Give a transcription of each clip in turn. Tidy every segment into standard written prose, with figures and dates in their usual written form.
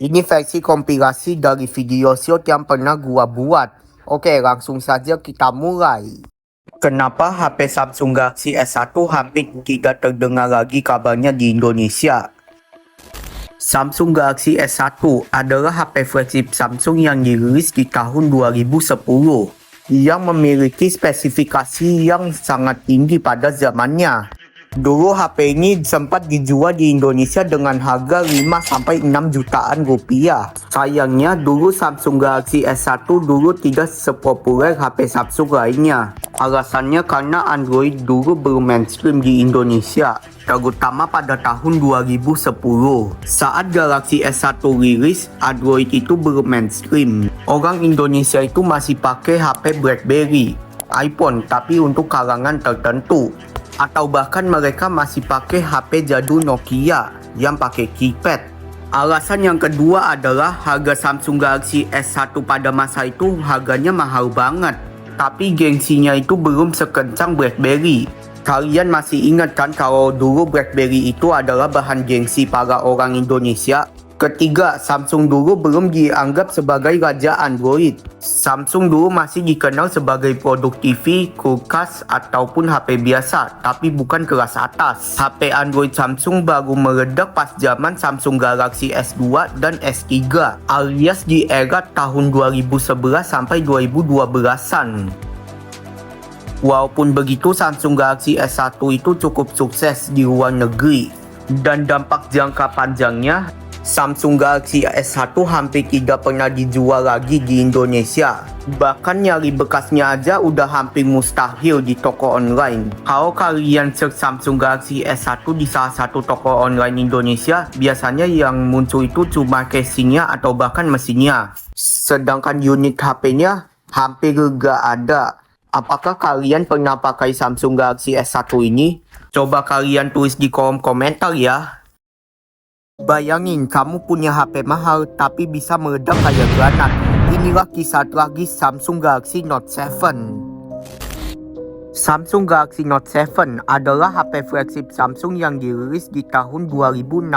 Ini versi kompilasi dari video short yang pernah gua buat. Oke, langsung saja kita mulai. Kenapa HP Samsung Galaxy S1 hampir tidak terdengar lagi kabarnya di Indonesia? Samsung Galaxy S1 adalah HP flagship Samsung yang dirilis di tahun 2010 yang memiliki spesifikasi yang sangat tinggi pada zamannya. Dulu HP ini sempat dijual di Indonesia dengan harga 5-6 jutaan rupiah. Sayangnya dulu Samsung Galaxy S1 dulu tidak sepopuler HP Samsung lainnya. Alasannya karena Android dulu belum mainstream di Indonesia, terutama pada tahun 2010. Saat Galaxy S1 rilis, Android itu belum mainstream. Orang Indonesia itu masih pakai HP BlackBerry, iPhone, tapi untuk kalangan tertentu. Atau bahkan mereka masih pakai HP jadul Nokia yang pakai keypad. Alasan yang kedua adalah harga Samsung Galaxy S1 pada masa itu harganya mahal banget. Tapi gengsinya itu belum sekencang BlackBerry. Kalian masih ingat kan kalau dulu BlackBerry itu adalah bahan gengsi para orang Indonesia? Ketiga, Samsung dulu belum dianggap sebagai raja Android. Samsung dulu masih dikenal sebagai produk TV, kulkas, ataupun HP biasa, tapi bukan kelas atas. HP Android Samsung baru meledak pas zaman Samsung Galaxy S2 dan S3, alias di era tahun 2011 sampai 2012-an. Walaupun begitu, Samsung Galaxy S1 itu cukup sukses di luar negeri. Dan dampak jangka panjangnya, Samsung Galaxy S1 hampir tidak pernah dijual lagi di Indonesia. Bahkan nyari bekasnya aja udah hampir mustahil di toko online. Kalau kalian search Samsung Galaxy S1 di salah satu toko online Indonesia, biasanya yang muncul itu cuma casingnya atau bahkan mesinnya. Sedangkan unit HP-nya hampir gak ada. Apakah kalian pernah pakai Samsung Galaxy S1 ini? Coba kalian tulis di kolom komentar ya. Bayangin kamu punya HP mahal tapi bisa meledak kayak granat. Inilah kisah tragis Samsung Galaxy Note 7. Samsung Galaxy Note 7 adalah HP flagship Samsung yang dirilis di tahun 2016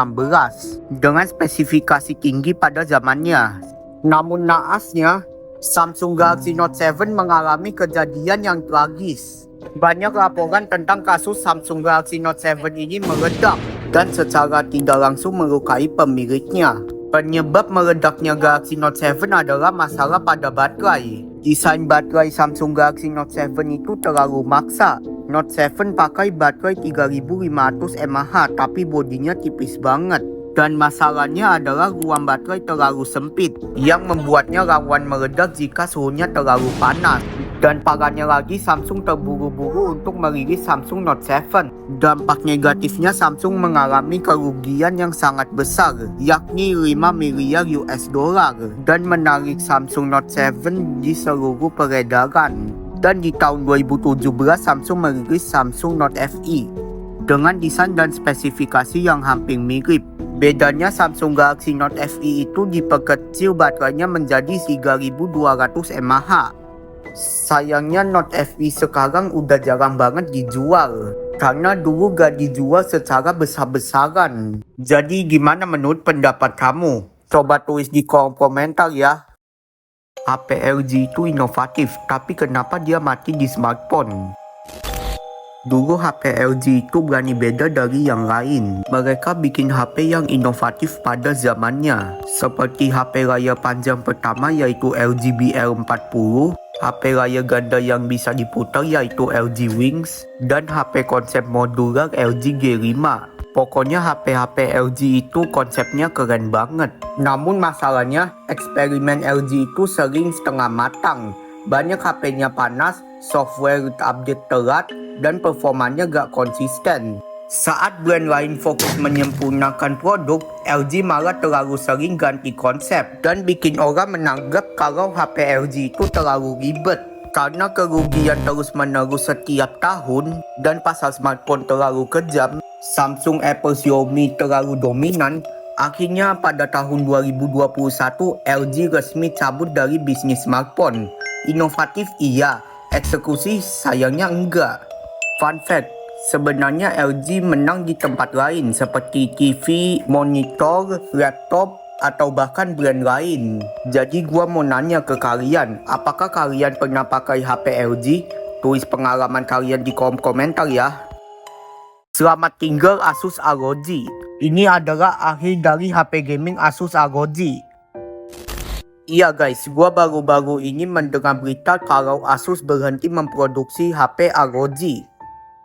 dengan spesifikasi tinggi pada zamannya. Namun naasnya, Samsung Galaxy Note 7 mengalami kejadian yang tragis. Banyak laporan tentang kasus Samsung Galaxy Note 7 ini meledak dan secara tidak langsung melukai pemiliknya. Penyebab meledaknya Galaxy Note 7 adalah masalah pada baterai. Desain baterai Samsung Galaxy Note 7 itu terlalu maksa. Note 7 pakai baterai 3500 mAh tapi bodinya tipis banget. Dan masalahnya adalah ruang baterai terlalu sempit yang membuatnya rawan meledak jika suhunya terlalu panas. Dan parahnya lagi, Samsung terburu-buru untuk merilis Samsung Note 7. Dampak negatifnya, Samsung mengalami kerugian yang sangat besar, yakni 5 miliar US dollar, dan menarik Samsung Note 7 di seluruh peredaran. Dan di tahun 2017, Samsung merilis Samsung Note FE dengan desain dan spesifikasi yang hampir mirip. Bedanya Samsung Galaxy Note FE itu diperkecil baterainya menjadi 3200 mAh. Sayangnya Note FE sekarang udah jarang banget dijual karena dulu gak dijual secara besar-besaran. Jadi gimana menurut pendapat kamu? Coba tulis di kolom komentar ya. HP LG itu inovatif, tapi kenapa dia mati di smartphone? Dulu HP LG itu berani beda dari yang lain. Mereka bikin HP yang inovatif pada zamannya. Seperti HP layar panjang pertama yaitu LG BL40, HP layar ganda yang bisa diputar yaitu LG Wings, dan HP konsep modular LG G5. Pokoknya HP-HP LG itu konsepnya keren banget. Namun masalahnya, eksperimen LG itu sering setengah matang. Banyak HP-nya panas, software update telat, dan performanya gak konsisten. Saat brand lain fokus menyempurnakan produk, LG malah terlalu sering ganti konsep dan bikin orang menganggap kalau HP LG itu terlalu ribet. Karena kerugian terus-menerus setiap tahun dan pasar smartphone terlalu kejam, Samsung, Apple, Xiaomi terlalu dominan, akhirnya pada tahun 2021 LG resmi cabut dari bisnis smartphone. Inovatif iya, eksekusi sayangnya enggak. Fun fact, sebenarnya LG menang di tempat lain seperti TV, monitor, laptop, atau bahkan brand lain. Jadi gua mau nanya ke kalian, apakah kalian pernah pakai HP LG? Tulis pengalaman kalian di kolom komentar ya. Selamat tinggal Asus ROG. Ini adalah akhir dari HP gaming Asus ROG. Iya guys, gua baru-baru ini mendengar berita kalau Asus berhenti memproduksi HP ROG.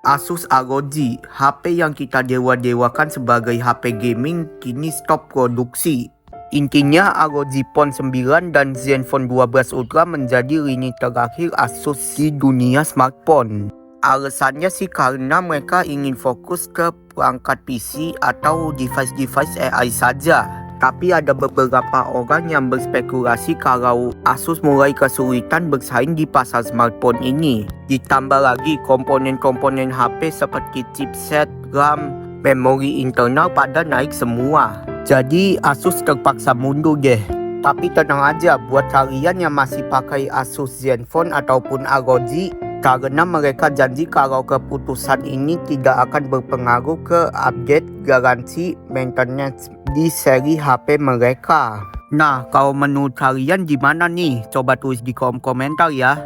Asus ROG, HP yang kita dewa-dewakan sebagai HP gaming kini stop produksi. Intinya ROG Phone 9 dan Zenfone 12 Ultra menjadi lini terakhir Asus di dunia smartphone. Alasannya sih karena mereka ingin fokus ke perangkat PC atau device-device AI saja. Tapi ada beberapa orang yang berspekulasi kalau Asus mulai kesulitan bersaing di pasar smartphone ini. Ditambah lagi komponen-komponen HP seperti chipset, RAM, memori internal pada naik semua. Jadi Asus terpaksa mundur deh. Tapi tenang aja buat kalian yang masih pakai Asus Zenfone ataupun ROG, karena mereka janji kalau keputusan ini tidak akan berpengaruh ke update, garansi, maintenance di seri HP mereka. Nah, kalau menurut kalian gimana nih? Coba tulis di kolom komentar ya.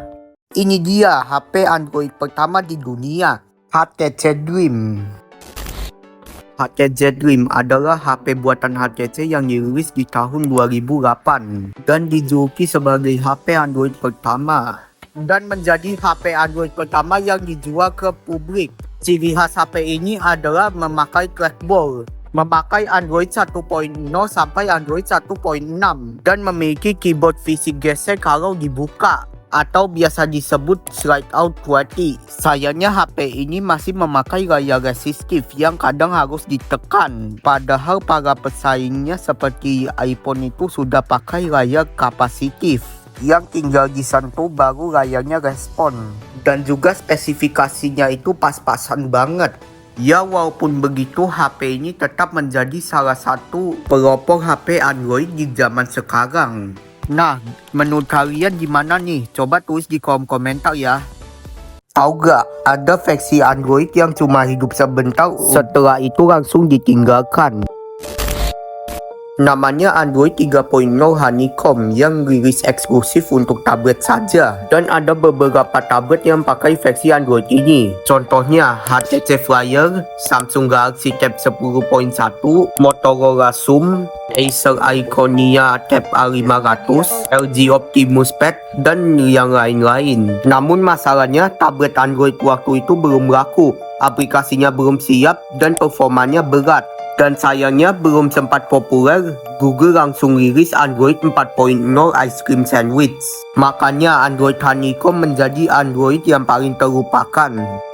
Ini dia HP Android pertama di dunia, HTC Dream. HTC Dream adalah HP buatan HTC yang dirilis di tahun 2008 dan dijuluki sebagai HP Android pertama dan menjadi HP Android pertama yang dijual ke publik. Ciri khas HP ini adalah memakai trackball, memakai Android 1.0 sampai Android 1.6 dan memiliki keyboard fisik geser kalau dibuka atau biasa disebut slide out QWERTY. Sayangnya HP ini masih memakai layar resistif yang kadang harus ditekan, padahal para pesaingnya seperti iPhone itu sudah pakai layar kapasitif yang tinggal disentuh baru layarnya respon. Dan juga spesifikasinya itu pas-pasan banget. Ya walaupun begitu HP ini tetap menjadi salah satu pelopor HP Android di zaman sekarang. Nah, menurut kalian gimana nih? Coba tulis di kolom komentar ya. Tahu gak, ada versi Android yang cuma hidup sebentar setelah itu langsung ditinggalkan. Namanya Android 3.0 Honeycomb yang rilis eksklusif untuk tablet saja. Dan ada beberapa tablet yang pakai versi Android ini. Contohnya HTC Flyer, Samsung Galaxy Tab 10.1, Motorola Xoom, Acer Iconia Tab A500, LG Optimus Pad, dan yang lain-lain. Namun masalahnya tablet Android waktu itu belum laku, aplikasinya belum siap, dan performanya berat. Dan sayangnya belum sempat populer, Google langsung rilis Android 4.0 Ice Cream Sandwich. Makanya Android Honeycomb menjadi Android yang paling terlupakan.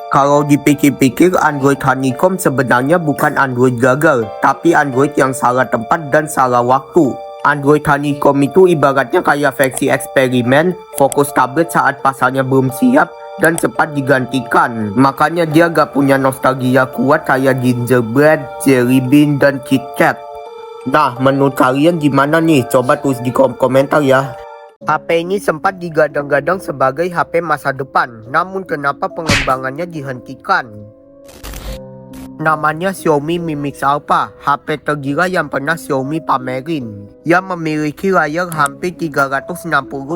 Kalau dipikir-pikir, Android Honeycomb sebenarnya bukan Android gagal, tapi Android yang salah tempat dan salah waktu. Android Honeycomb itu ibaratnya kayak versi eksperimen, fokus tablet saat pasarnya belum siap, dan cepat digantikan. Makanya dia gak punya nostalgia kuat kayak Gingerbread, Jelly Bean, dan KitKat. Nah, menurut kalian gimana nih? Coba tulis di kolom komentar ya. HP ini sempat digadang-gadang sebagai HP masa depan, namun kenapa pengembangannya dihentikan? Namanya Xiaomi Mi Mix Alpha, HP tergila yang pernah Xiaomi pamerin, yang memiliki layar hampir 360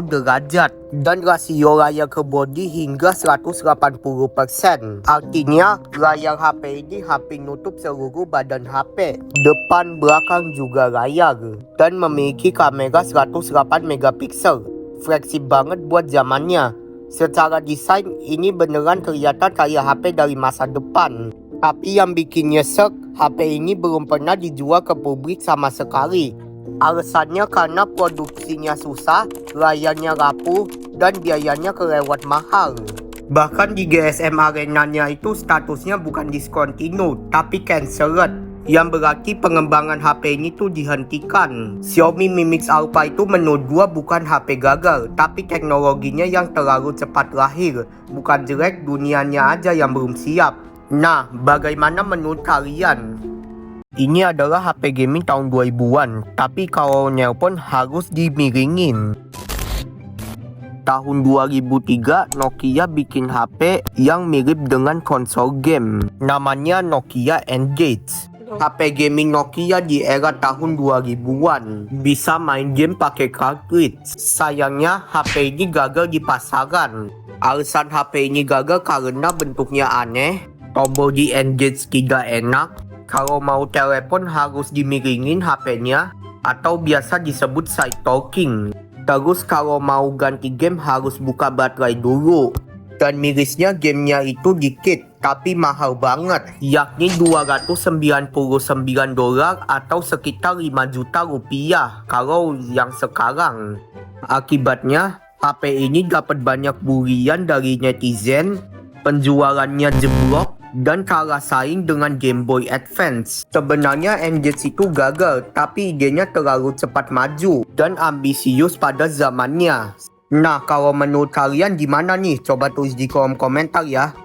derajat dan rasio layar ke bodi hingga 180%. Artinya layar HP ini hampir nutup seluruh badan HP, depan, belakang juga layar, dan memiliki kamera 108 megapiksel. Fleksibel banget buat zamannya. Secara desain ini beneran kelihatan kayak HP dari masa depan. Tapi yang bikin nyesek, HP ini belum pernah dijual ke publik sama sekali. Alasannya karena produksinya susah, layarnya rapuh, dan biayanya kelewat mahal. Bahkan di GSM Arena-nya itu statusnya bukan discontinued, tapi cancelled, yang berarti pengembangan HP ini tuh dihentikan. Xiaomi Mi Mix Alpha itu menurut gua bukan HP gagal, tapi teknologinya yang terlalu cepat lahir. Bukan jelek, dunianya aja yang belum siap. Nah, bagaimana menurut kalian? Ini adalah HP gaming tahun 2000-an, tapi kalau nelpon harus dimiringin. Tahun 2003, Nokia bikin HP yang mirip dengan konsol game. Namanya Nokia N-Gage. HP gaming Nokia di era tahun 2000-an. Bisa main game pakai cartridge. Sayangnya HP ini gagal di pasaran. Alasan HP ini gagal karena bentuknya aneh, tombol di engage tidak enak, kalau mau telepon harus dimiringin HP-nya, atau biasa disebut side talking. Terus kalau mau ganti game harus buka baterai dulu. Dan mirisnya gamenya itu dikit, tapi mahal banget, yakni $299 atau sekitar 5 juta rupiah kalau yang sekarang. Akibatnya, HP ini dapat banyak bulian dari netizen, penjualannya jeblok, dan kalah saing dengan Game Boy Advance. Sebenarnya Engage itu gagal, tapi idenya terlalu cepat maju dan ambisius pada zamannya. Nah, kalau menurut kalian gimana nih? Coba tulis di kolom komentar ya.